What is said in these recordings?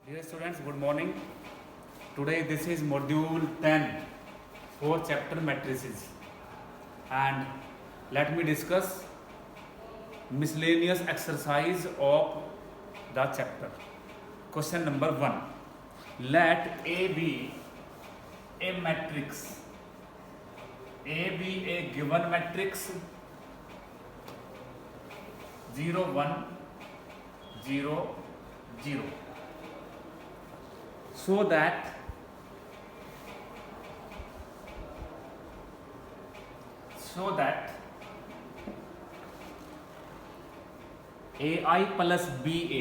Dear students, good morning. Today this is module 10 for chapter matrices, and let me discuss miscellaneous exercise of the chapter. Question number 1. Let A be a matrix. A be a given matrix 0 1 0 0, so that AI plus BA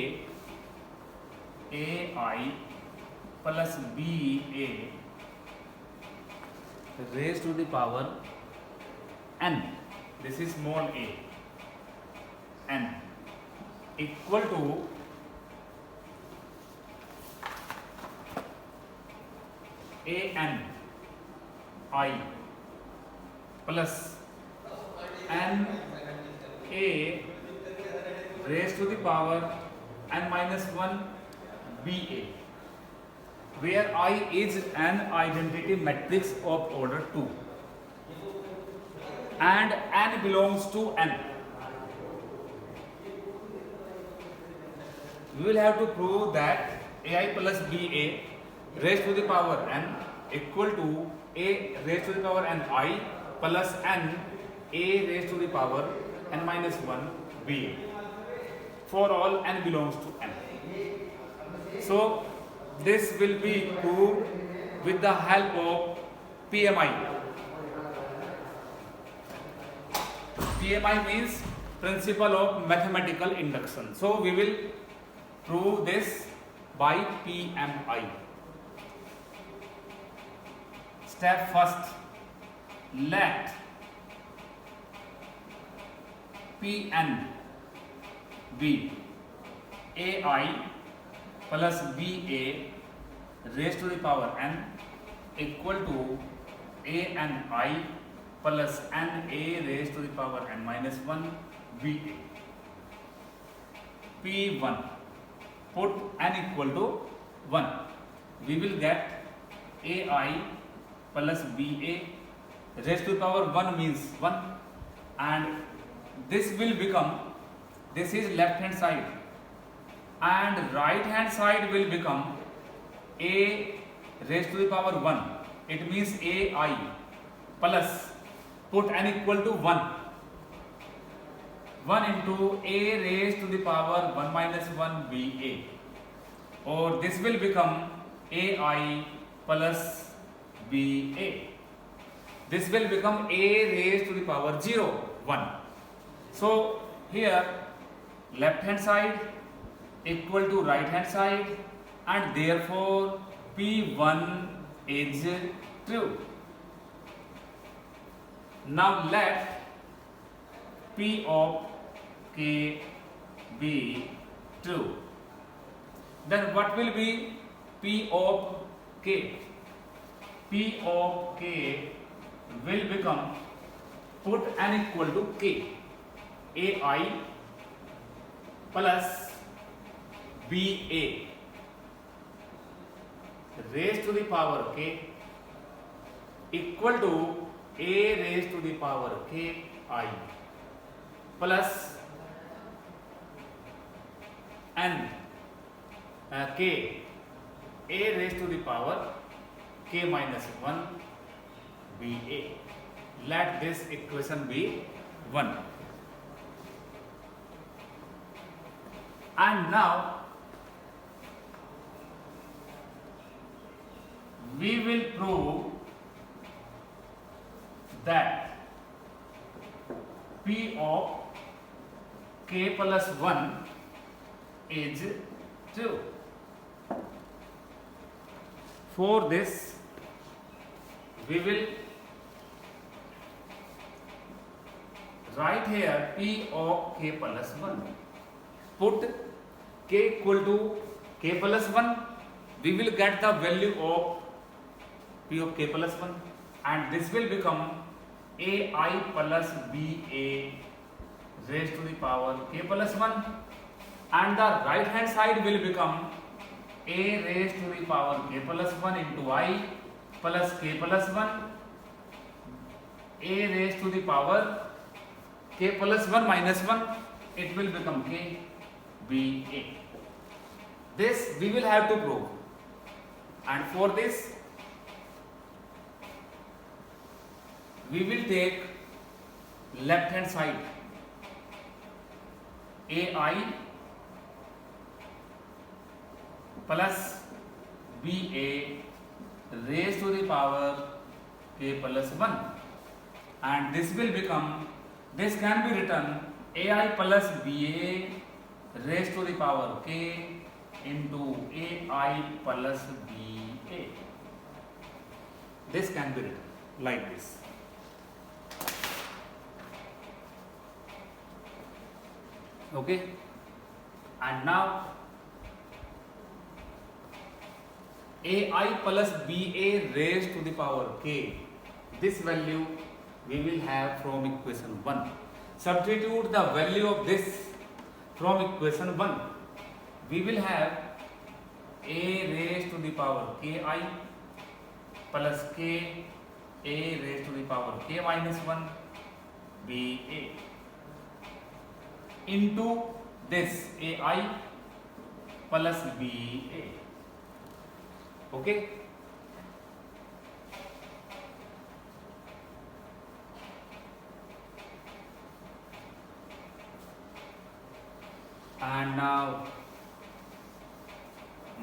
raised to the power n, this is small a, n, equal to an I plus n a raised to the power n minus 1 BA, where I is an identity matrix of order 2 and n belongs to n. We will have to prove that AI plus BA raised to the power n equal to a raised to the power n I plus n a raised to the power n minus 1 BA for all n belongs to n. So this will be proved with the help of PMI. PMI means principle of mathematical induction. So we will prove this by PMI. Step first, let Pn be AI plus BA raised to the power n equal to ANI plus NA raised to the power n minus 1 BA. P1, put n equal to 1. We will get AI plus BA raised to the power 1 means 1, and this will become, this is left hand side, and right hand side will become A raised to the power 1. It means AI plus, put n equal to 1, 1 into A raised to the power 1 minus 1 BA, or this will become AI plus BA. This will become A raised to the power 0, 1. So here left hand side equal to right hand side, and therefore P1 is true. Now let P of K be true. Then what will be P of K? P of K will become, put n equal to K, AI plus BA raised to the power K equal to A raised to the power Ki plus n K A raised to the power K minus 1 BA. Let this equation be 1. And now we will prove that P of K plus 1 is true. For this, we will write here P of K plus 1. Put K equal to K plus 1. We will get the value of P of K plus 1, and this will become AI plus BA raised to the power K plus 1, and the right hand side will become a raised to the power k plus 1 into I plus k plus 1, a raised to the power k plus 1 minus 1, it will become k b a. This we will have to prove, and for this we will take left hand side ai plus ba raised to the power k plus 1, and this will become, this can be written ai plus ba raised to the power k into ai plus ba. This can be written like this. Okay, and now ai plus ba raised to the power k, this value we will have from equation 1. Substitute the value of this from equation 1. We will have a raised to the power ki plus k a raised to the power k minus 1 ba into this ai plus ba. Okay, and now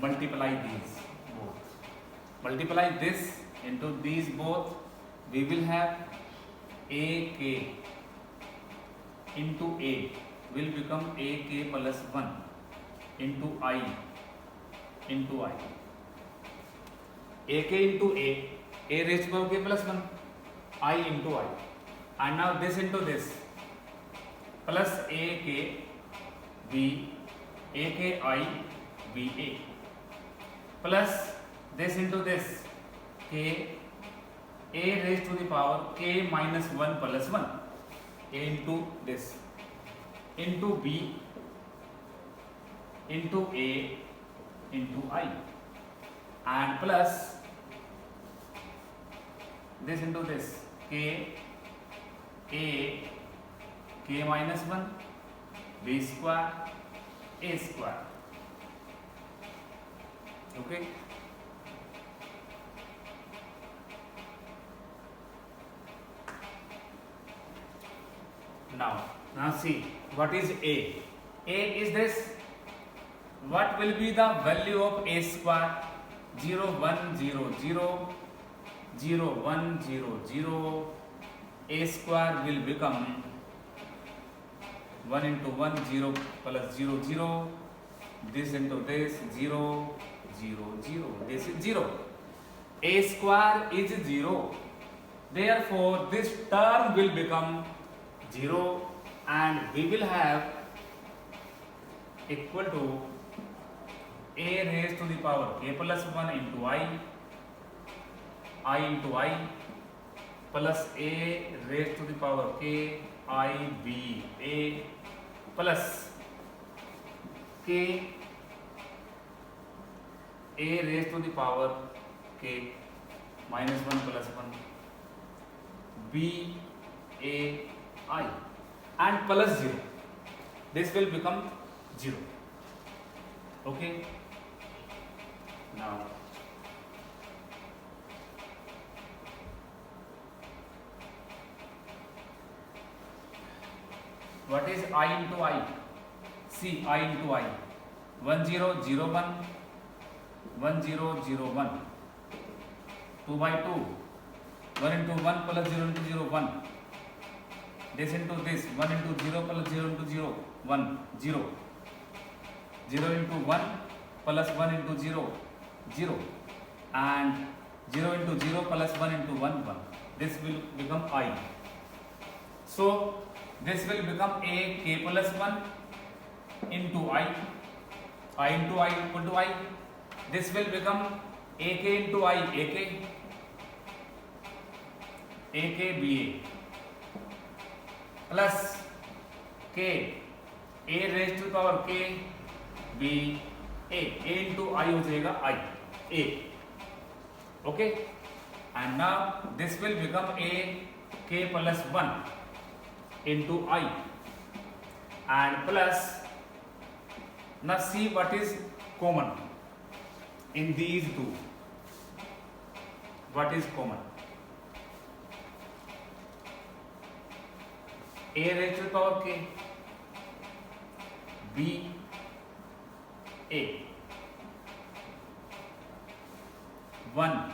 multiply these both. Multiply this into these both. We will have ak into a will become ak plus 1 into I into I. ak into a raised to power k plus 1, I into I, and now this into this plus ak b aki ba plus this into this k a raised to the power k minus 1 plus 1 a into this into b into a into I, and plus this into this k a k minus 1 b square a square. Okay, now see what is a. A is this. What will be the value of a square? 0 1 0 0 0 1 0 0. A square will become 1 into 1 0 plus 0 0. This into this 0 0 0. This is 0. A square is 0. Therefore, this term will become 0, and we will have equal to a raised to the power k plus 1 into I into I plus a raised to the power k I b a plus k a raised to the power k minus 1 plus 1 b a I, and plus 0. This will become 0. Okay, now what is I into I? See, I into I 1 0 0 1 1 0 0 1 2 by 2 1 into 1 plus 0 into 0 1. This into this 1 into 0 plus 0 into 0 1 0 0 into 1 plus 1 into 0 0, and 0 into 0 plus 1 into 1 1. This will become I. So this will become a k plus 1 into I into I equal to I. This will become ak into I ak ba plus k a raised to the power k b a into I हो जाएगा I a, okay, and now this will become a k plus 1 into I and plus, now see what is common in these two. What is common? A raised to the power k, b a 1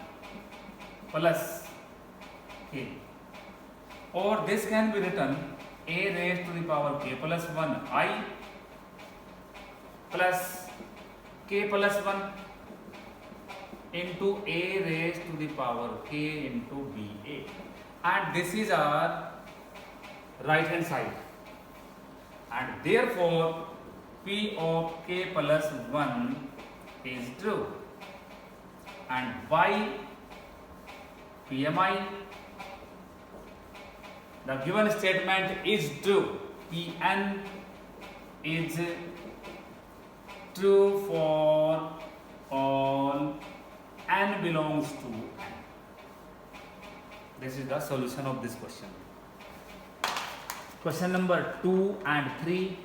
plus k, or this can be written a raised to the power k plus 1 I plus k plus 1 into a raised to the power k into ba, and this is our right hand side, and therefore p of k plus 1 is true, and by PMI the given statement is true. Pn is true for all n belongs to n. This is the solution of this question. Question number 2 and 3,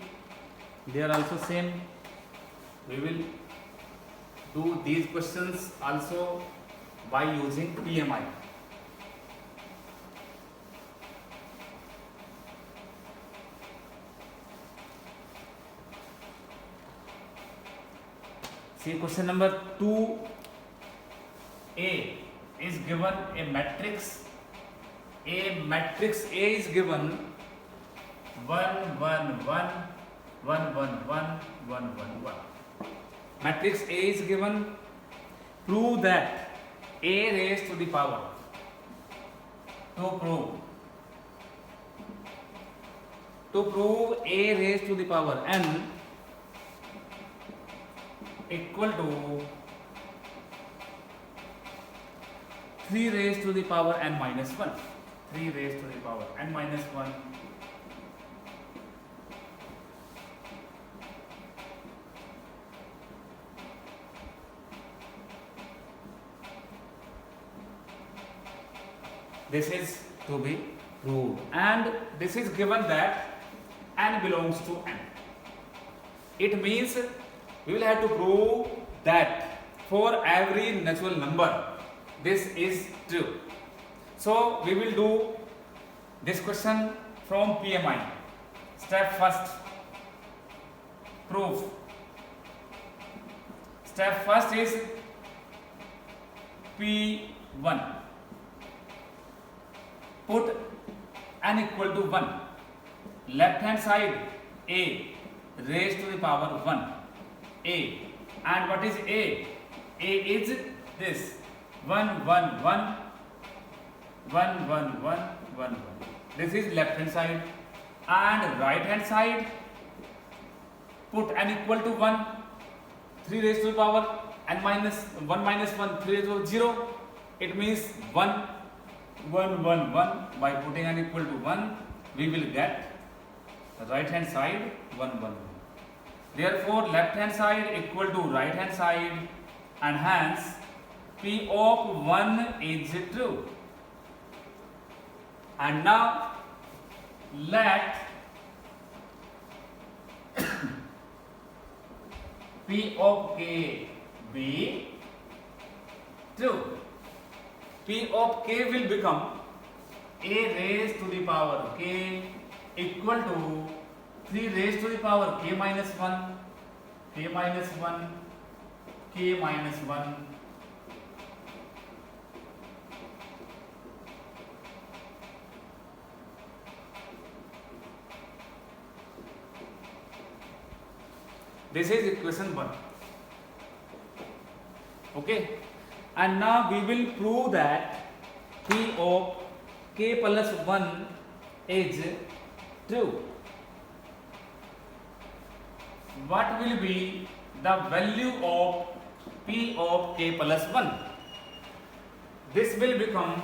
they are also same. We will do these questions also by using PMI. See question number 2. A is given a matrix. A matrix A is given 1 1 1 1 1 1 1 1 1. Matrix A is given. Prove that A raised to the power. To prove A raised to the power n equal to 3 raised to the power n minus 1. 3 raised to the power n minus 1. This is to be proved, and this is given that n belongs to n. It means we will have to prove that for every natural number this is true. So we will do this question from PMI. Step first, proof. Step first is P1. Put n equal to 1. Left hand side A raised to the power 1. A, and what is A? A is this 1 1 1 1 1 1 1 1. This is left hand side, and right hand side put n equal to 1. 3 raised to the power n minus 1 minus 1, 3 raised to the 0. It means 1 1 1 1. By putting n equal to 1, we will get right hand side 1 1 1. Therefore left hand side equal to right hand side, and hence P of 1 is true. And now let P of k be true. P of k will become a raised to the power k equal to 3 raised to the power k minus 1, k minus 1, k minus 1. This is equation 1. Okay, and now we will prove that P of k plus 1 is true. What will be the value of P of k plus 1? This will become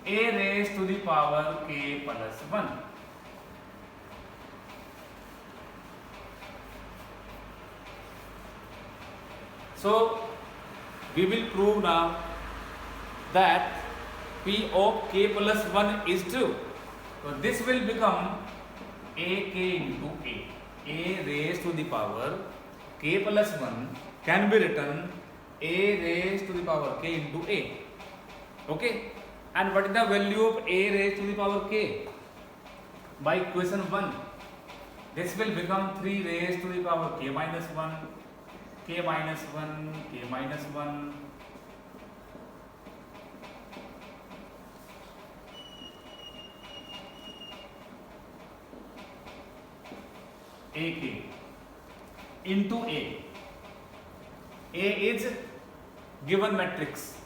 a raised to the power k plus 1. So we will prove now that P of k plus 1 is true. So this will become ak into a raised to the power k plus 1 can be written a raised to the power k into a. Okay, and what is the value of a raised to the power k? By equation 1, this will become 3 raised to the power k minus 1, k minus 1, k minus 1. ak into a. A is given matrix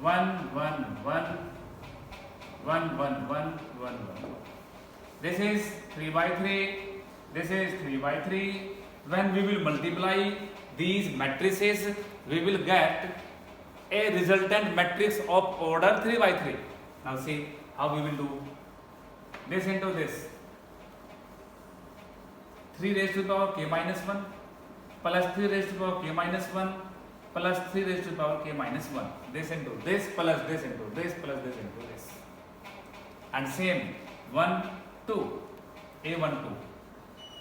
1 1 1 1 1 1 1 1. This is 3 by 3. This is 3 by 3. When we will multiply these matrices, we will get a resultant matrix of order 3 by 3. Now see how we will do this into this. 3 raised to the power k minus 1 plus 3 raised to the power k minus 1 plus 3 raised to the power k minus 1. This into this plus this into this plus this into this. And same 1 2 a1 2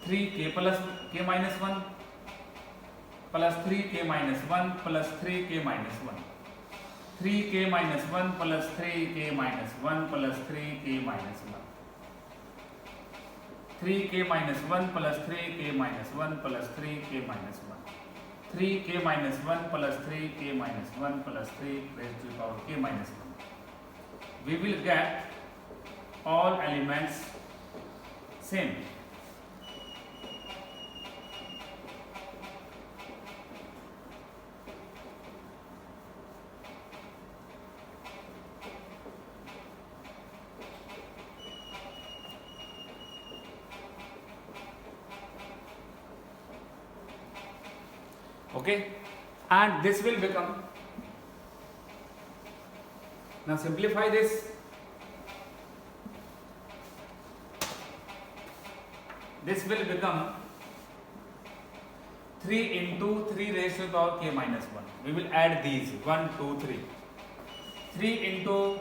3 k plus k minus 1 plus 3 k minus 1 plus 3 k minus 1. 3 k minus 1 plus 3 k minus 1 plus 3 k minus 1. 3 k minus 1 plus 3 k minus 1 plus 3 k minus 1. 3 k minus 1 plus 3 k minus 1 plus 3 raised to the power k minus 1. We will get all elements same. Okay, and this will become, now simplify this. This will become 3 into 3 raised to the power k minus 1. We will add these 1 2 3. 3 into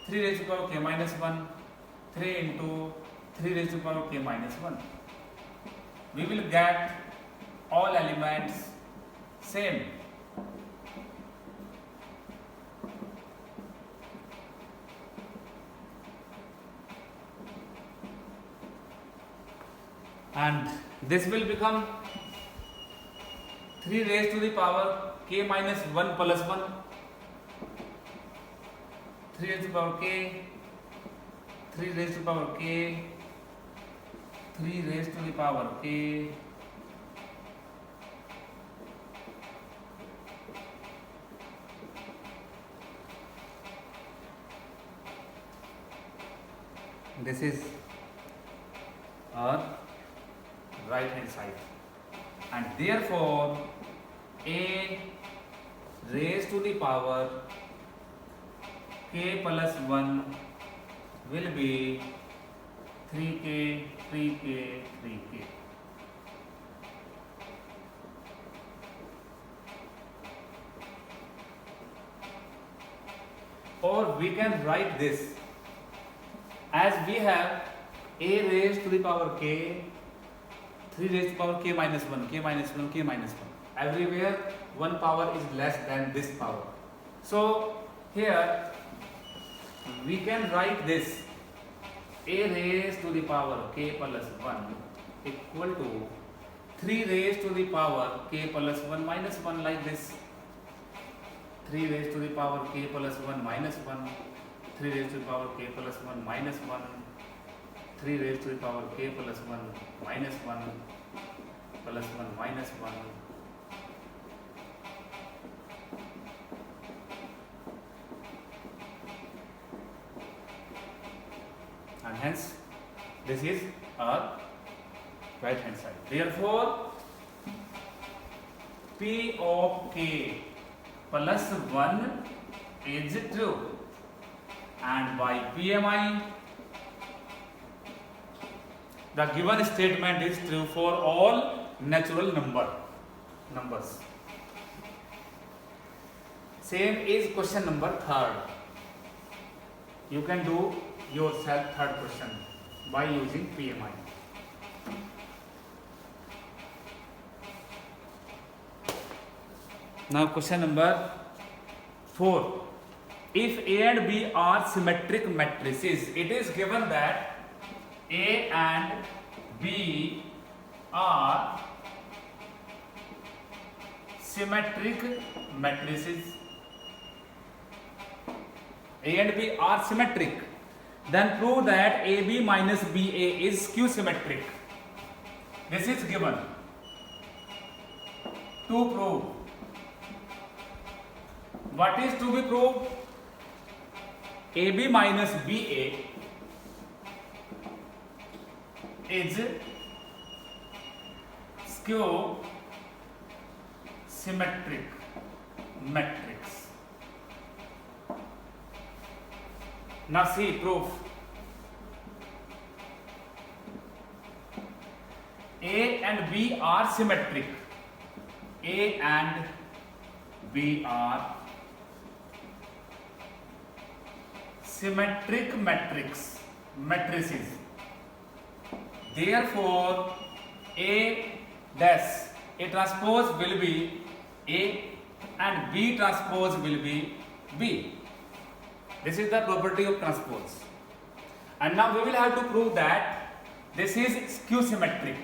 3 raised to the power k minus 1. 3 into 3 raised to the power k minus 1. We will get all elements same. And this will become 3 raised to the power k minus 1 plus 1. 3 raised to the power k, 3 raised to the power k, 3 raised to the power k. This is our right hand side, and therefore a raised to the power k plus 1 will be 3k 3k 3k. Or we can write this as we have a raised to the power k, 3 raised to the power k minus 1, k minus 1, k minus 1. Everywhere one power is less than this power. So here we can write this a raised to the power k plus 1 equal to 3 raised to the power k plus 1 minus 1, like this. 3 raised to the power k plus 1 minus 1. 3 raised to the power k plus 1 minus 1, 3 raised to the power k plus 1 minus 1 plus 1 minus 1. And hence this is our right hand side. Therefore P of k plus 1 is true. And by PMI, the given statement is true for all natural numbers. Same is question number 3rd. You can do yourself third question by using PMI. Now question number 4. If A and B are symmetric matrices, it is given that A and B are symmetric matrices. A and B are symmetric. Then prove that AB minus BA is skew symmetric. This is given. To prove. What is to be proved? AB minus BA is skew symmetric matrix. Now see proof. A and B are symmetric. A and B are symmetric matrices. Therefore, A transpose will be A and B transpose will be B. This is the property of transpose. And now we will have to prove that this is skew symmetric.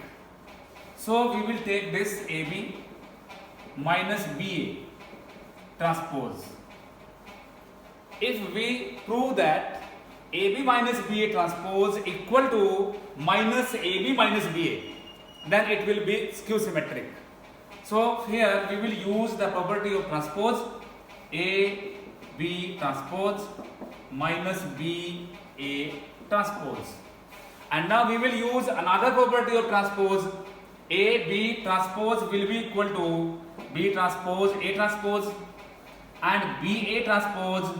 So we will take this AB minus BA transpose. If we prove that AB minus BA transpose equal to minus AB minus BA, then it will be skew symmetric. So here we will use the property of transpose, AB transpose minus BA transpose. And now we will use another property of transpose, AB transpose will be equal to B transpose A transpose and BA transpose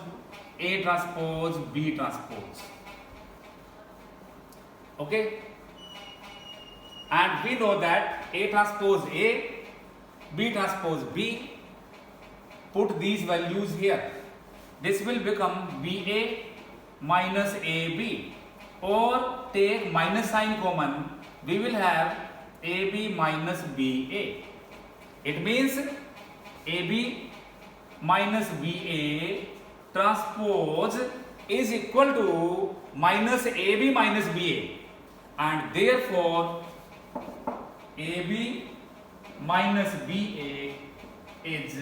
A transpose B transpose. Okay, and we know that A transpose A, B transpose B. Put these values here. This will become BA minus AB, or take minus sign common, we will have AB minus BA. It means AB minus BA transpose is equal to minus AB minus BA, and therefore AB minus BA is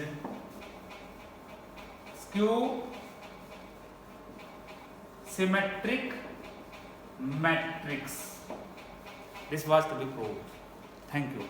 skew symmetric matrix. This was to be proved. Thank you.